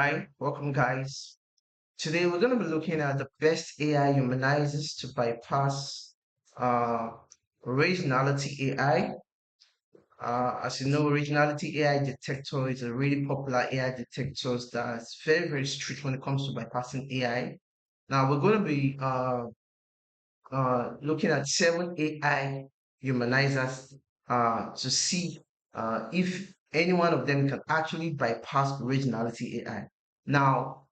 Hi, welcome guys. Today we're going to be looking at the best AI humanizers to bypass uh, Originality AI. As you know, Originality AI Detector is a really popular AI detector that's very strict when it comes to bypassing AI. Now we're going to be looking at 7 AI humanizers to see if any one of them can actually bypass Originality AI. Now,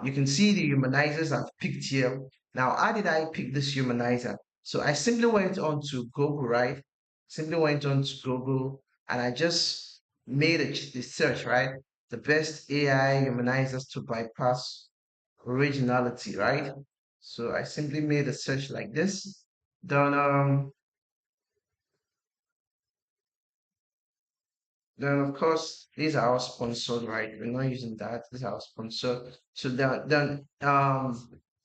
you can see the humanizers I've picked here. Now, how did I pick this humanizer? So I simply went on to Google, right? Simply went on to Google and I just made a search, right? The best AI humanizers to bypass originality, right? So I simply made a search like this. Then of course these are all sponsored, right? We're not using that. These are all sponsored. So then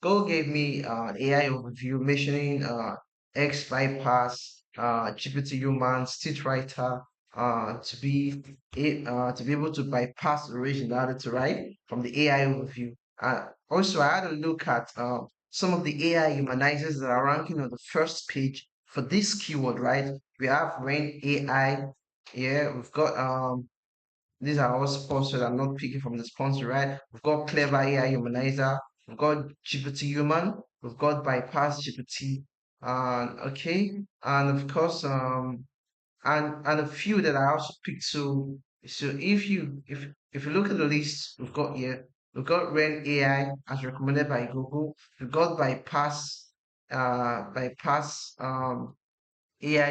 Go gave me AI overview mentioning X bypass, GPT human, state writer, to be able to bypass originality, right? From the AI overview. Also I had a look at some of the AI humanizers that are ranking on the first page for this keyword, right? We have Rain AI. Yeah, we've got these are all sponsored. I'm not picking from the sponsor, right? We've got Clever AI Humanizer, we've got GPT Human, we've got Bypass GPT, and okay, and of course and a few that I also picked. So if you look at the list we've got here, we've got Ren AI as recommended by Google, we've got Bypass AI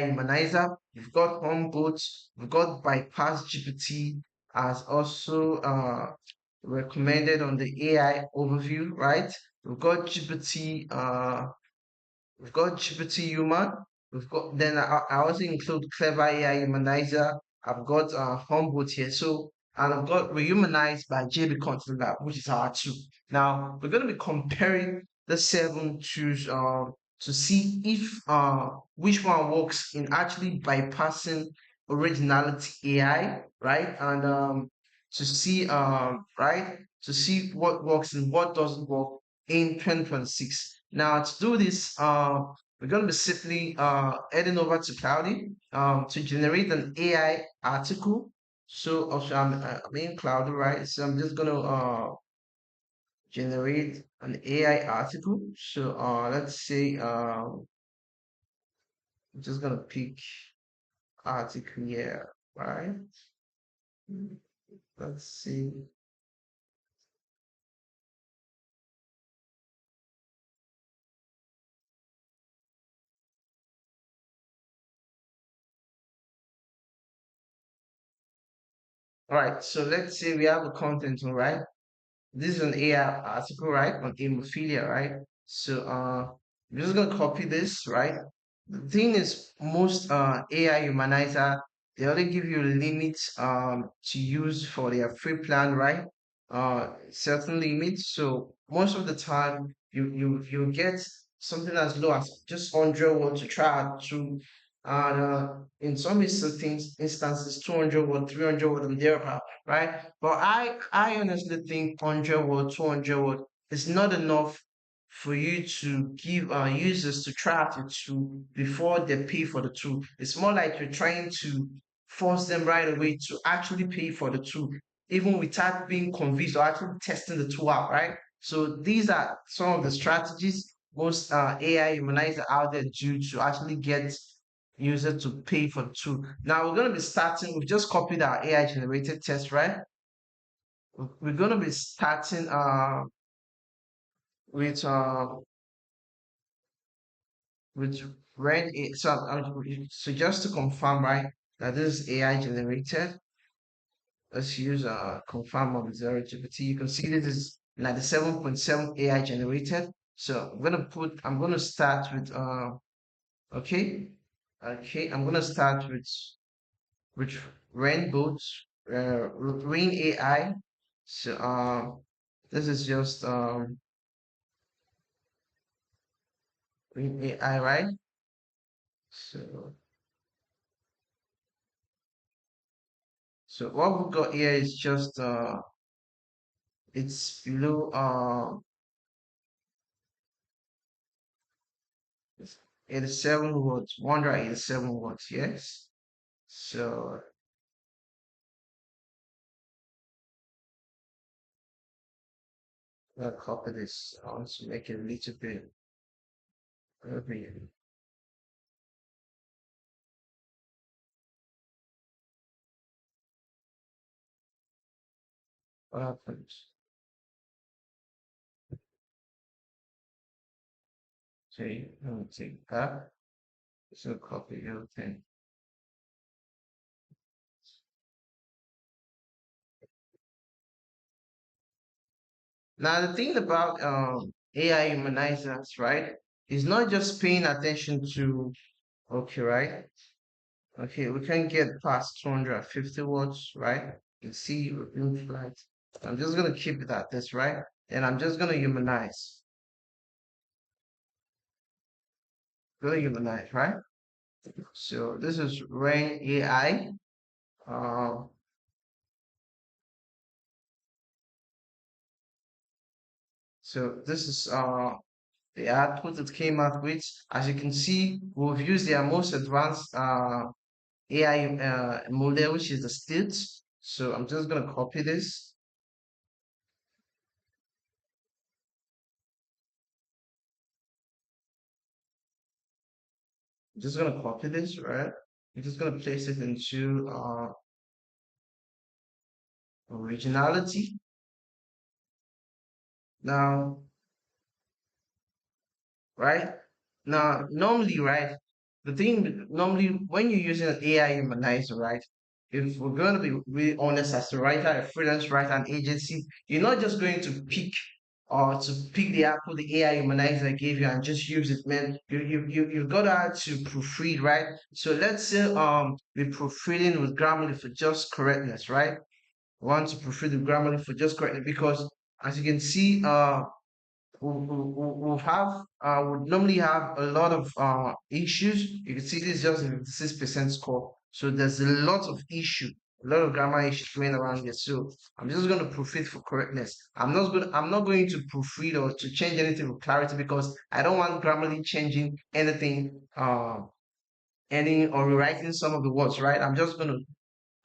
Humanizer, we've got HomeBot, we've got Bypass GPT as also recommended on the AI overview, right? We've got GPT, we've got GPT Human, we've got then I also include Clever AI Humanizer, I've got HomeBot here, so and I've got Rehumanized by JBCONTENTLAB, which is our two. Now we're going to be comparing the 7 tools to see if which one works in actually bypassing originality AI, right? And to see right to see what works and what doesn't work in 2026. Now to do this, we're going to be simply heading over to Cloudy to generate an AI article. So also I'm in Cloudy, right? So I'm just gonna generate an AI article. So let's say I'm just gonna pick article here, right? Let's see. All right, so let's say we have a content, all right? This is an AI article, right? On hemophilia, right? So I'm just gonna copy this, right? The thing is, most AI humanizer they only give you limits to use for their free plan, right? Certain limits. So most of the time you get something as low as just 100 words to try out to, and in some instances 200 word, 300 word, and thereabout, right? But I honestly think 100 word, 200 word is not enough for you to give users to try out the tool before they pay for the tool. It's more like you're trying to force them right away to actually pay for the tool, even without being convinced or actually testing the tool out, right? So these are some of the strategies most AI humanizer out there do to actually get user to pay for the tool. Now we're going to be starting, we've just copied our AI generated test, right? We're going to be starting with with red A. So just to confirm, right, that this is AI generated. Let's use confirm on zero GPT. You can see this is 97.7 AI generated. So I'm gonna start with okay. Okay, I'm gonna start with Rainbow Rain AI. So this is just Rain AI, right? So so what we've got here is just it's below 87 words, 187 words, yes. So I'll copy this. I want to make it a little bit heavy. What happens? See, let me take that. So copy everything. Now the thing about AI humanizers, right, is not just paying attention to okay, right? Okay, we can get past 250 watts, right? You see green flight. I'm just gonna keep it at this, right? And I'm just gonna humanize. Gonna humanize, right? So this is Rain AI. Uh, so this is the output it came out with. As you can see, we've used their most advanced AI model, which is the state. So I'm just gonna copy this. I'm just gonna copy this, right? I'm just gonna place it into originality. Now, right? Now, normally, right? The thing normally when you're using an AI humanizer, right? If we're going to be really honest, as a writer, a freelance writer, an agency, you're not just going to pick or to pick the apple the AI humanizer gave you and just use it, man. You've got to proofread, right? So let's say we're proofreading with Grammarly for just correctness, right? We want to proofread with Grammarly for just correctness because as you can see, we'll have would normally have a lot of issues. You can see this is just a 56% score. So there's a lot of issue, a lot of grammar issues going around here. So I'm just going to proofread for correctness. I'm not going to proofread or to change anything for clarity because I don't want Grammarly changing anything any or rewriting some of the words, right? I'm just going to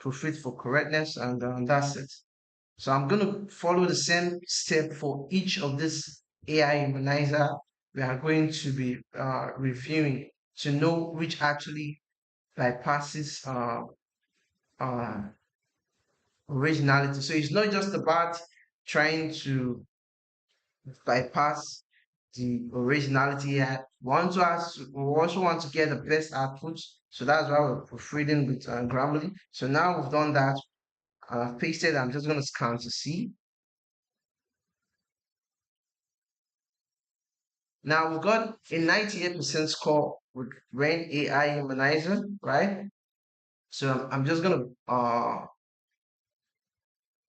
proofread for correctness and that's it. So I'm going to follow the same step for each of this AI humanizer we are going to be reviewing to know which actually bypasses uh, originality. So it's not just about trying to bypass the originality. We also want to get the best output. So that's why we're proofreading with Grammarly. So now we've done that. I've pasted. I'm just going to scan to see. Now we've got a 98% score with Rain AI Humanizer, right? So I'm just gonna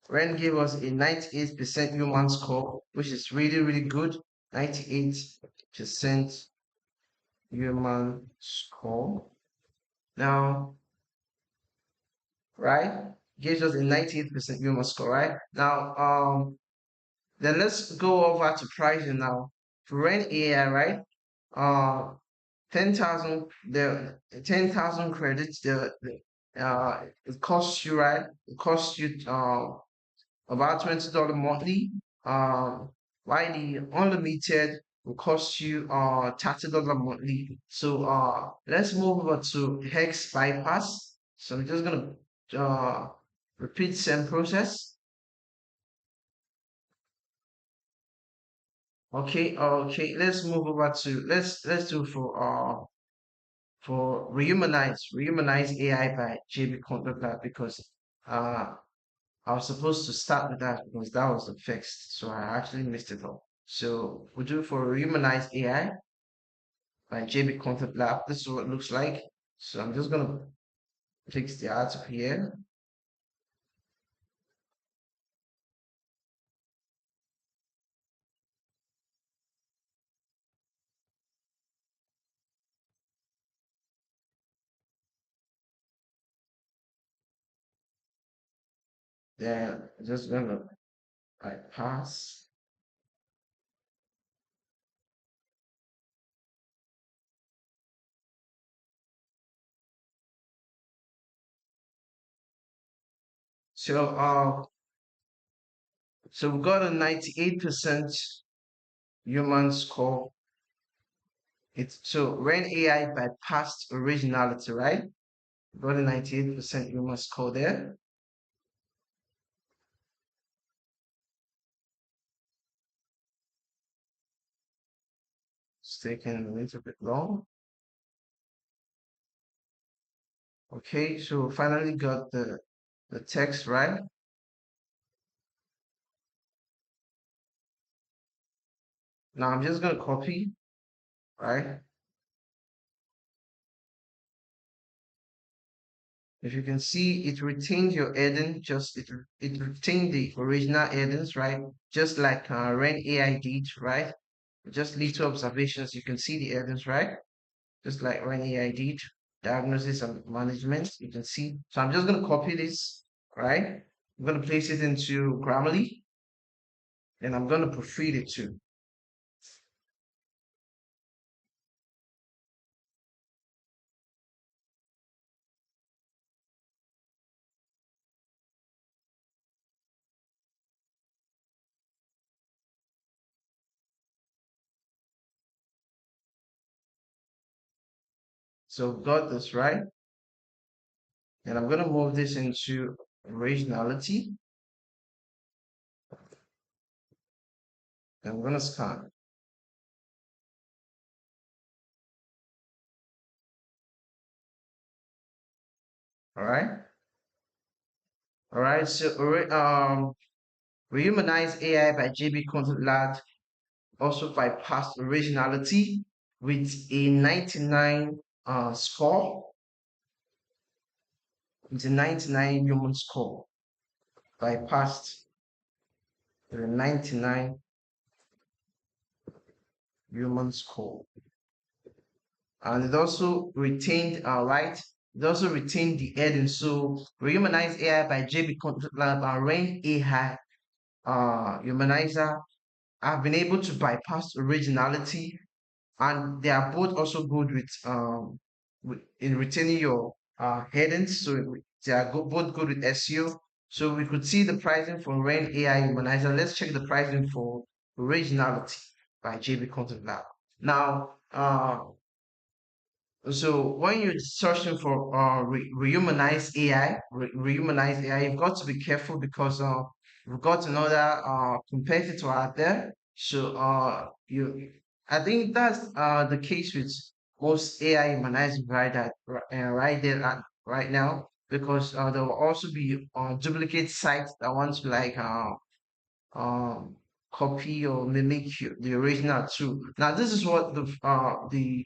Ren gave us a 98% human score, which is really, really good. 98% human score. Now, right? Gives us a 98% human score, right? Now, then let's go over to pricing now. For Ren AI, right? Uh, 10,000 the 10,000 credits it costs you, right, it costs you about $20 monthly. While the unlimited will cost you $30 monthly. So let's move over to hex bypass. So I'm just gonna repeat same process. Okay, let's move over to let's do for ReHumanize AI by JBCONTENTLAB because uh, I was supposed to start with that because that was the fixed, so I actually missed it all. So we do for ReHumanize AI by JBCONTENTLAB. This is what it looks like. So I'm just gonna fix the article here. Then just gonna bypass. So so we got a 98% human score. It's so when AI bypassed originality, right? We got a 98% human score there. It's taking a little bit long. Okay, so finally got the text right. Now I'm just gonna copy, right? If you can see, it retained your heading, it retained the original headings, right? Just like Ren AI did, right? Just little observations, you can see the headings, right? Just like Ren AI did, diagnosis and management, you can see. So I'm just gonna copy this, right? I'm gonna place it into Grammarly, and I'm gonna proofread it too. So got this right, and I'm gonna move this into originality, and I'm gonna scan. All right, all right. So Rehumanize AI by JBCONTENTLAB also bypassed originality with a 99 score. It's a 99 human score. Bypassed the 99 human score. And it also retained right. It also retained the heading. So Rehumanize AI by JBCONTENTLAB and Rain AI Humanizer have been able to bypass originality, and they are both also good with in retaining your headings. So they are both good with SEO. So we could see the pricing for Rain AI Humanizer. Let's check the pricing for Originality by JB Content Lab. Now, so when you're searching for rehumanize AI, rehumanize AI, you've got to be careful because we've got another competitor out there. So I think that's the case with most AI humanizing right there right now, because there will also be duplicate sites that want to like um copy or mimic the original too. Now this is what the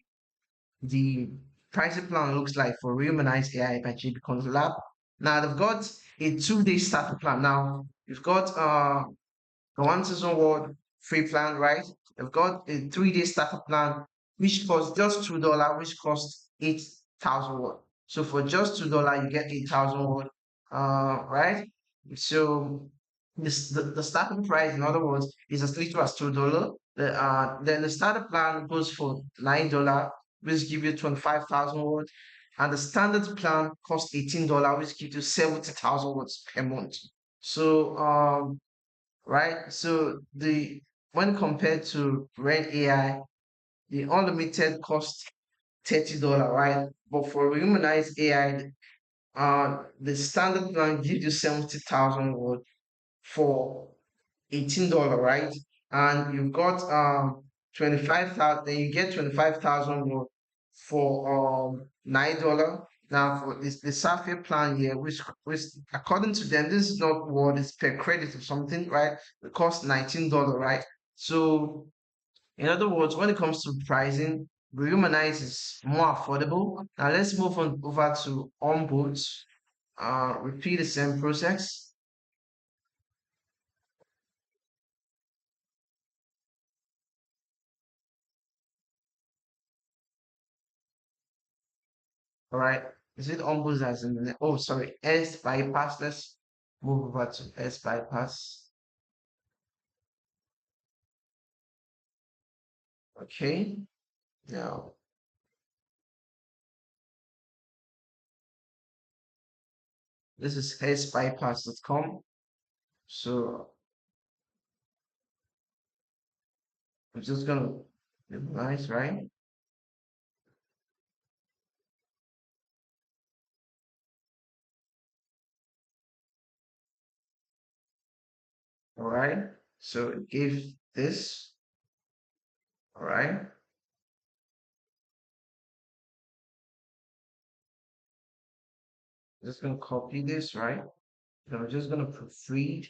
pricing plan looks like for ReHumanize AI by JB Lab. Now they've got a 2 day starter plan. Now you've got the 1 season world free plan, right? They've got a 3 day starter plan, which costs just $2, which costs 8,000 won. So for just $2, you get 8,000 won, right? So the starting price, in other words, is as little as $2. Then the starter plan goes for $9, which give you 25,000 words, and the standard plan costs $18, which gives you 70,000 words per month. So right? So the when compared to Red AI, the unlimited cost $30, right? But for Humanize AI, the standard plan gives you 70,000 word for $18, right? And you've got 25,000, then you get 25,000 word for $9. Now for this the Sapphire plan here, which according to them, this is not what is per credit or something, right? It costs $19, right? So in other words, when it comes to pricing, Rehumanize is more affordable. Now let's move on over to onboard. Repeat the same process. All right. Is it onboard as in oh sorry, S bypass. Let's move over to S bypass. Okay. Now this is sbypass.com. So I'm just gonna nice, right? All right. So it gives this. All right. Just gonna copy this, right? So I'm just gonna proofread,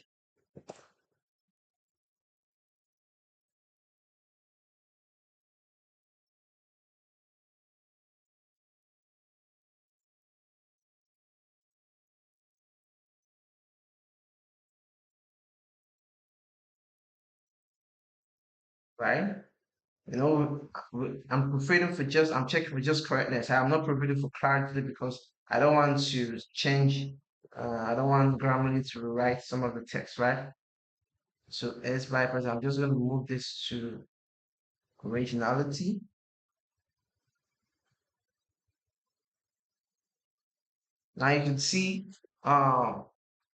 right? I'm proofreading for just, I'm checking for just correctness. I'm not proofreading for clarity because I don't want to change, I don't want Grammarly to rewrite some of the text, right? So as bypass, I'm just going to move this to originality. Now you can see, uh,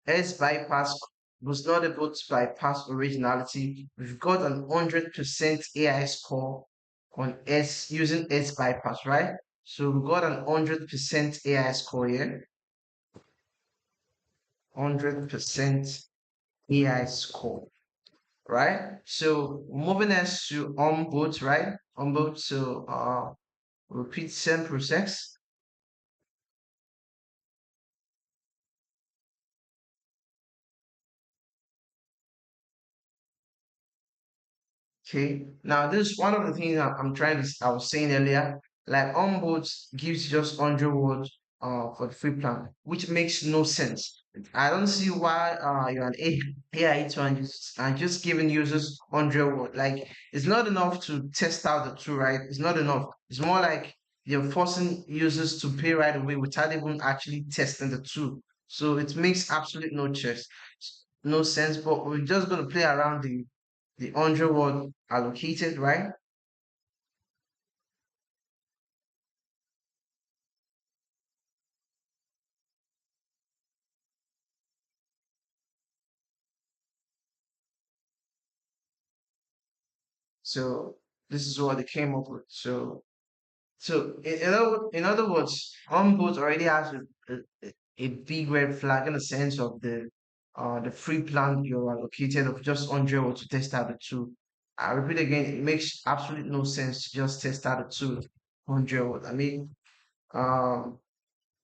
as bypass was not able to bypass originality. We've got an 100% AI score on S using S bypass, right? So we got an 100% AI score here. 100% AI score, right? So moving us to onboard, right? Onboard, so repeat same process. Okay. Now, this is one of the things I'm trying to, I was saying earlier, like onboards gives just 100 words for the free plan, which makes no sense. I don't see why you're an AI tool and just giving users 100 words. Like, it's not enough to test out the tool, right? It's not enough. It's more like you're forcing users to pay right away without even actually testing the tool. So it makes absolute no sense, but we're just going to play around the 100 word allocated, right? So this is what they came up with. So in other words, onboard already has a big red flag in the sense of the free plan you're allocated of just 100 or to test out the tool. I repeat again, it makes absolutely no sense to just test out the tool 100 words. I mean, um,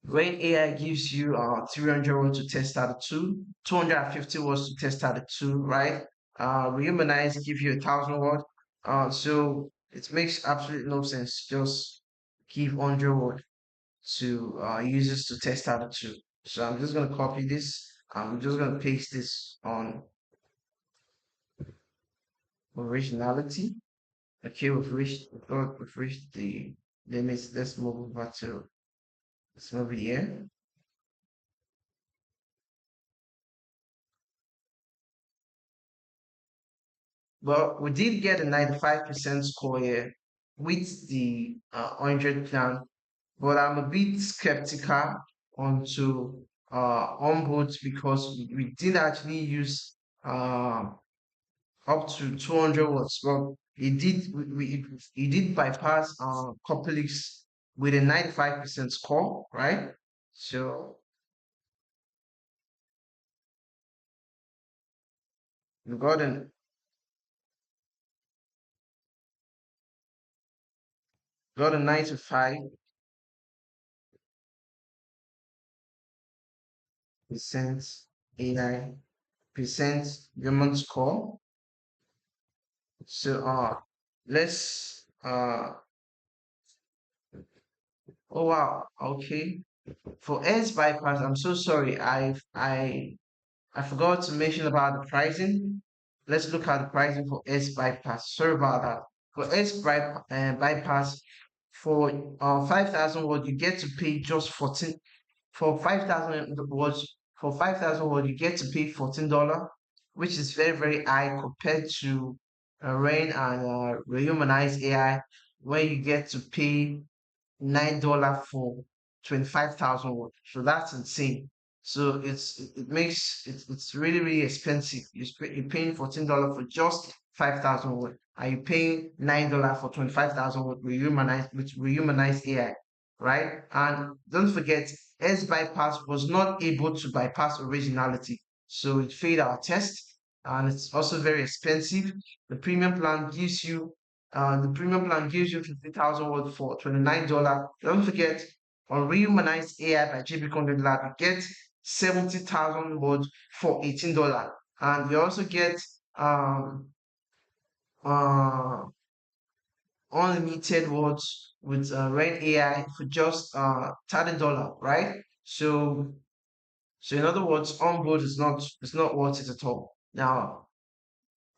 when AI gives you 300 words to test out a tool, 250 words to test out a tool, right? Rehumanize give you 1,000 words. So it makes absolutely no sense. Just give 100 words to users to test out a tool. So I'm just gonna copy this. I'm just gonna paste this on originality. Okay, we've reached the limits. Let's move over to let's move it here. Well, we did get a 95% score here with the 100 plan, but I'm a bit skeptical onto onboards because we did actually use uh, up to 200 watts. Well, it did bypass colleagues with a 95% score, right? So we got a 95% AI percent human score. So let's oh wow, okay. For S bypass, I'm so sorry. I forgot to mention about the pricing. Let's look at the pricing for S bypass. Sorry about that. For bypass, for 5,000 words, you get to pay just 14 for 5,000 words. For 5,000 words, you get to pay $14, which is very, very high compared to Rain and Rehumanize AI, where you get to pay $9 for 25,000 words. So that's insane. So it makes it's really really expensive. You're paying $14 for just 5,000 words. Are you paying $9 for 25,000 words with Rehumanize AI, right? And don't forget, S bypass was not able to bypass originality, so it failed our test, and it's also very expensive. The premium plan gives you 50,000 words for $29. Don't forget, on ReHumanize AI by JBCONTENTLAB, you get 70,000 words for $18. And you also get um, uh, unlimited words with Red AI for just $30, right? So in other words, onboard is not worth it at all. Now,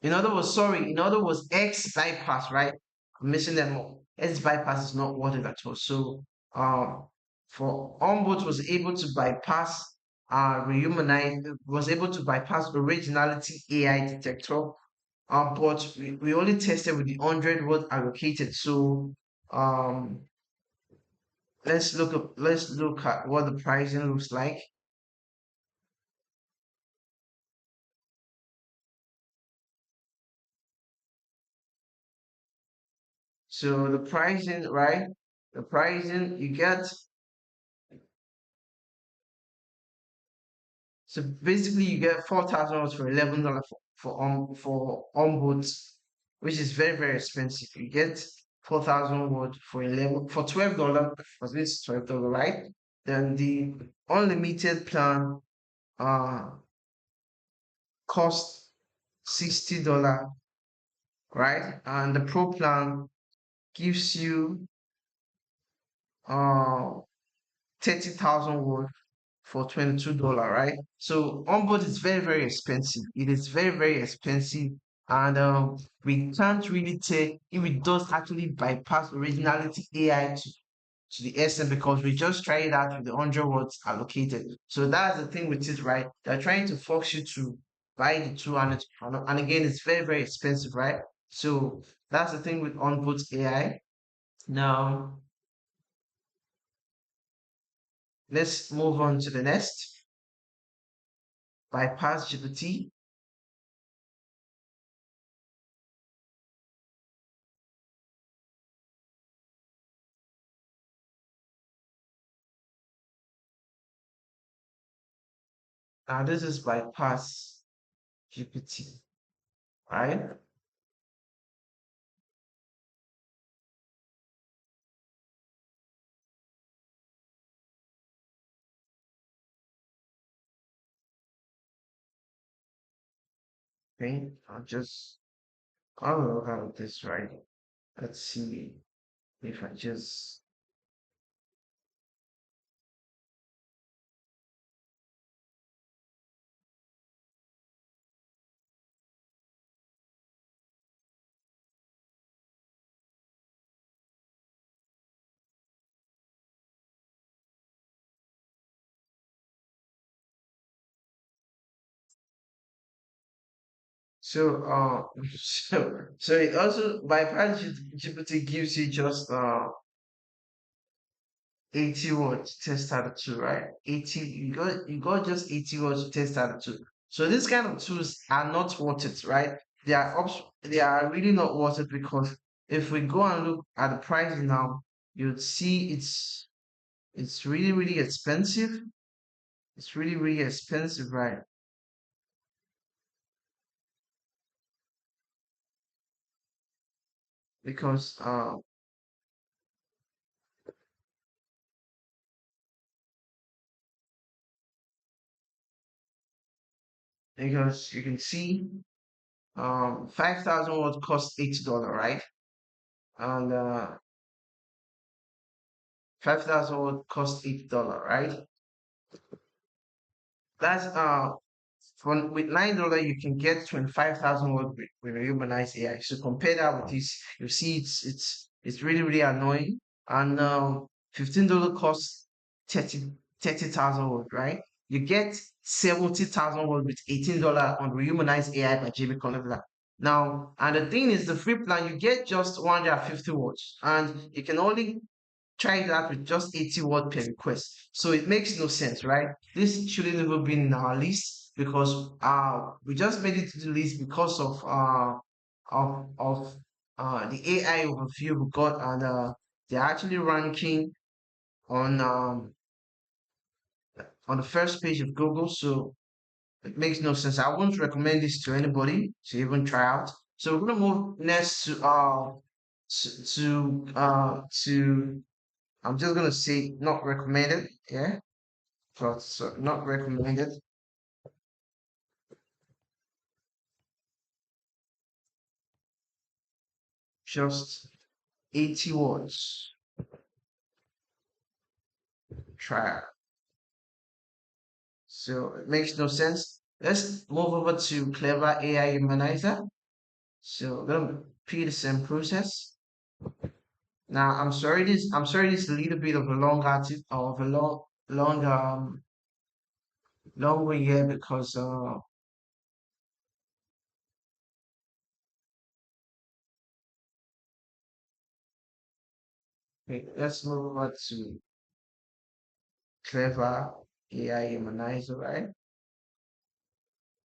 in other words, X bypass, right? I'm missing them all. X bypass is not worth it at all. So, um, for onboard was able to bypass rehumanize was able to bypass originality AI detector, but we only tested with the 100 word allocated. So, um, let's look at what the pricing looks like. So the pricing, right? The pricing you get. So basically, you get 4,000 for $11 for onboards, which is very very expensive. You get 4,000 word for 11 for $12. Was this $12, right? Then the unlimited plan uh costs $60, right? And the pro plan gives you uh 30,000 word for $22, right? So onboard is very, very expensive. It is very, very expensive. And we can't really tell if it does actually bypass originality AI to the essence because we just tried it out with the 100 words allocated. So that's the thing with it, right? They're trying to force you to buy the two and again, it's very, very expensive, right? So that's the thing with onboard AI. Now, let's move on to the next bypass GPT. Now this is bypass GPT, right? Okay, I'll look at this right. Let's see if I just so so it also bypass GPT gives you just 80 words to test out of two, right? 80 you got just 80 words to test out of two. So these kind of tools are not worth it, right? They are really not worth it because if we go and look at the price now, you'd see it's really really expensive. It's really really expensive, right? Because because you can see 5,000 words cost $80, right? And 5,000 words cost $80, right? That's with $9 you can get 25,000 words with a humanized AI. So compare that with this, you see it's really really annoying. And $15 costs 30,000 words, right? You get 70,000 words with $18 on rehumanized AI by JB Connector. Now, and the thing is, the free plan, you get just 150 words, and you can only try that with just 80 word per request. So it makes no sense, right? This shouldn't even be in our list because we just made it to the list because of the AI overview we got, and they're actually ranking on um on the first page of Google. So it makes no sense. I wouldn't recommend this to anybody to even try out. So we're gonna move next to I'm just gonna say not recommended. Yeah, but not recommended. Just 80 words. Try. So it makes no sense. Let's move over to Clever AI Humanizer. So we're gonna repeat the same process. Now I'm sorry this is a little bit of a long article of a long way here because okay, let's move over to Clever AI Humanizer, right?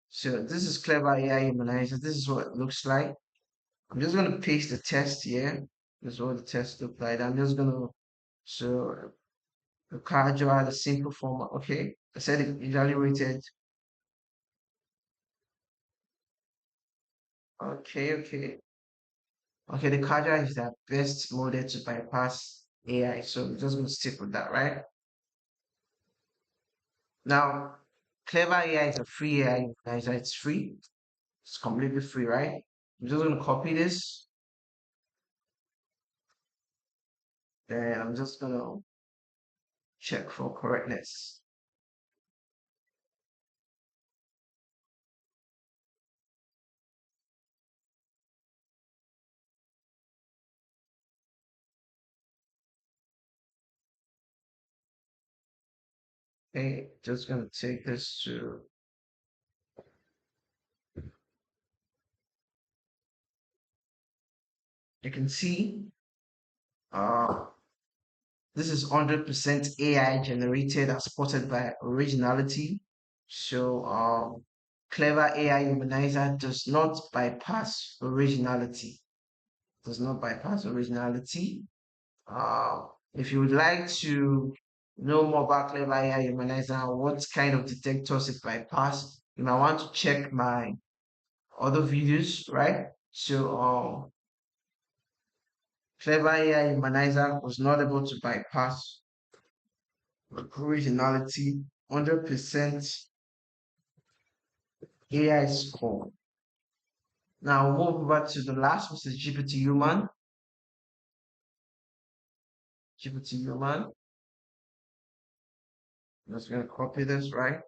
So this is Clever AI Humanizer. This is what it looks like. I'm just gonna paste the test here. This is what the test look like. I'm just gonna so the casual, the simple format. Okay, I said it evaluated. Okay. The casual is the best model to bypass AI. So we're just gonna stick with that, right? Now, Clever AI is a free AI organizer. It's free. It's completely free, right? I'm just gonna copy this. Then I'm just gonna check for correctness. Okay, just gonna take this to, you can see, uh, this is 100% AI generated and supported by Originality. So, Clever AI Humanizer does not bypass originality. Does not bypass originality. If you would like to know more about Clever AI Humanizer and what kind of detectors it bypass, you might want to check my other videos, right? So, Clever AI Humanizer was not able to bypass originality, 100% AI score. Now, we'll move over to the last, which is GPT Human. GPT Human. I'm just going to copy this, right?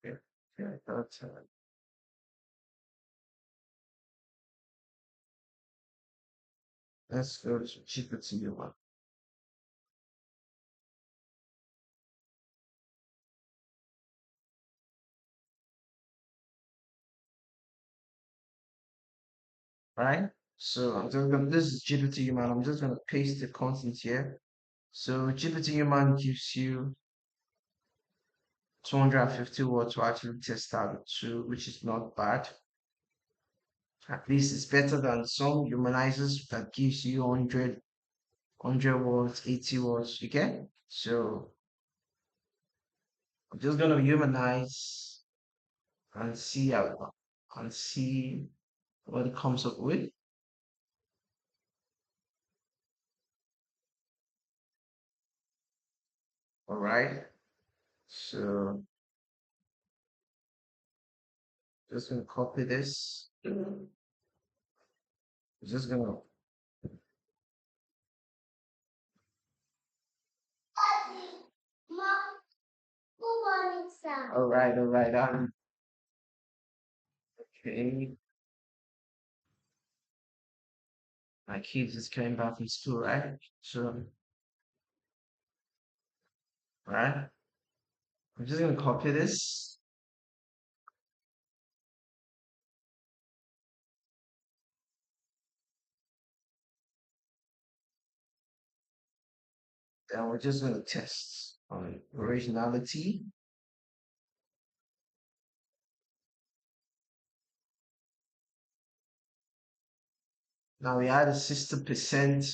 Okay, okay, let's go to GPT Human, right? So I'm just going to, this is GPT Human. I'm just going to paste the content here. So GPT Human gives you 250 words to actually test out to, which is not bad. At least it's better than some humanizers that gives you 100 words, 80 words. You get? So I'm just gonna humanize and see how and see what it comes up with. All right. So just gonna copy this. Just gonna. All right. All right. Okay. my kids is coming back from school, right? So, right, I'm just gonna copy this. And we're just gonna test on originality. Now we had a 60%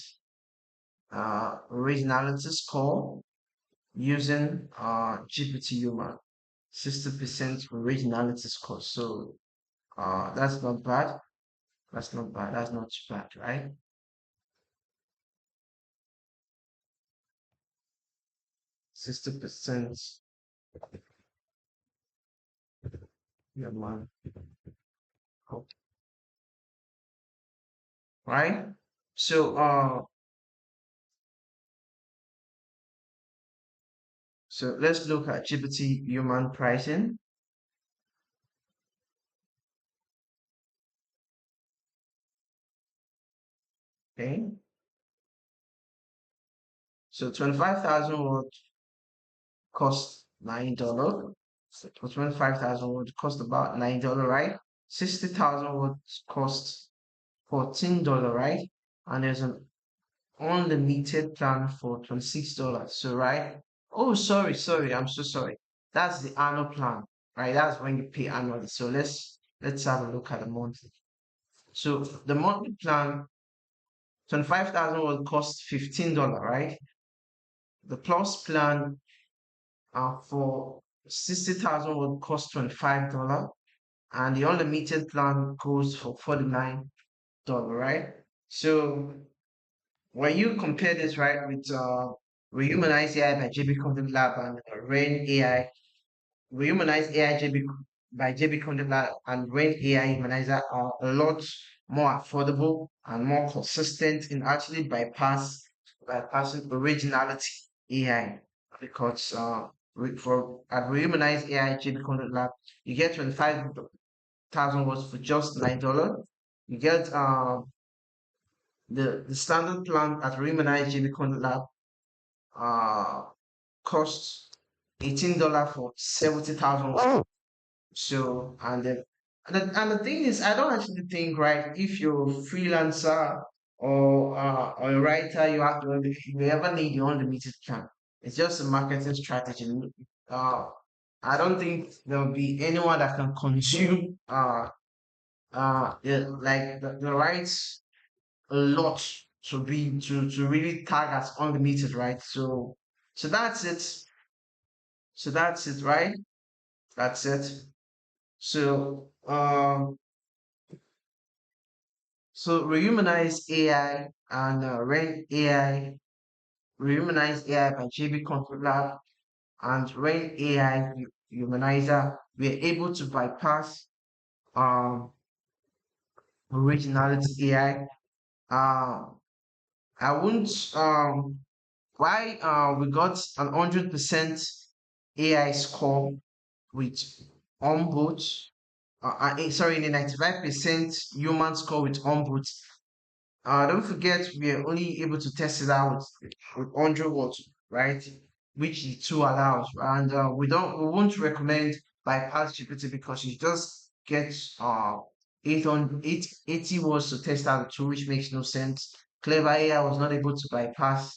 originality score using GPT Human. 60% originality score. So that's not bad. That's not bad. That's not too bad, right? 60% human, right? So so let's look at GPT human pricing. Okay. So 25,000 would cost $9. So 25,000 would cost about $9, right? 60,000 would cost $14, right? And there's an unlimited plan for $26. So, right? Oh, sorry. I'm so sorry. That's the annual plan, right? That's when you pay annually. So let's have a look at the monthly. So the monthly plan, 25,000 will cost $15, right? The plus plan for 60,000 will cost $25, and the unlimited plan goes for $49, right? So when you compare this, right, with ReHumanize AI by JBCONTENTLAB and Rain AI, ReHumanize AI by JBCONTENTLAB and Rain AI Humanizer are a lot more affordable and more consistent in actually bypassing originality AI, because for at ReHumanize AI JBCONTENTLAB you get 25,000 words for just $9. You get the standard plan at ReHumanize JBCONTENTLAB uh costs $18 for 70,000 words. So, and the thing is, I don't actually think, right, if you're a freelancer or a writer, you ever need your unlimited plan. It's just a marketing strategy. Uh, I don't think there'll be anyone that can consume like the rights a lot to really tag as unlimited, right? So that's it. So that's it, right? That's it. So so rehumanize AI and Rain AI, rehumanize AI by JB Control Lab and Rain AI Humanizer, we are able to bypass um originality AI. I wouldn't why we got an 100% AI score with onboard sorry, the 95% human score with onboard. Don't forget, we are only able to test it out with 100 watts, right? Which the two allows. And we won't recommend bypass GPT because you just get 800, 80 watts to test out the tool, which makes no sense. Clever AI was not able to bypass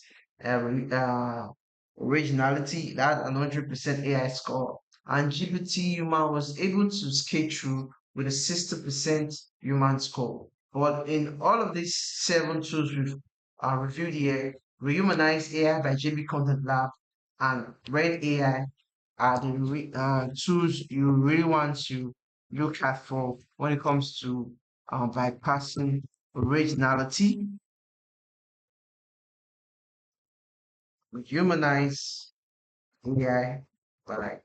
originality, that 100% AI score. And GPT Human was able to skate through with a 60% human score. But in all of these seven tools we've reviewed here, Rehumanize AI by JB Content Lab and Red AI are the tools you really want to look at for when it comes to bypassing originality. Rehumanize AI by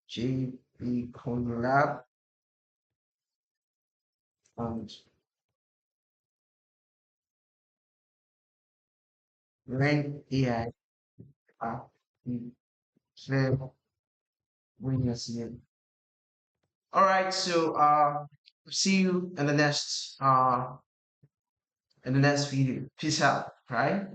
JB Content Lab and Red AI are the clear winners here. All right, so see you in the next in the next video. Peace out, right?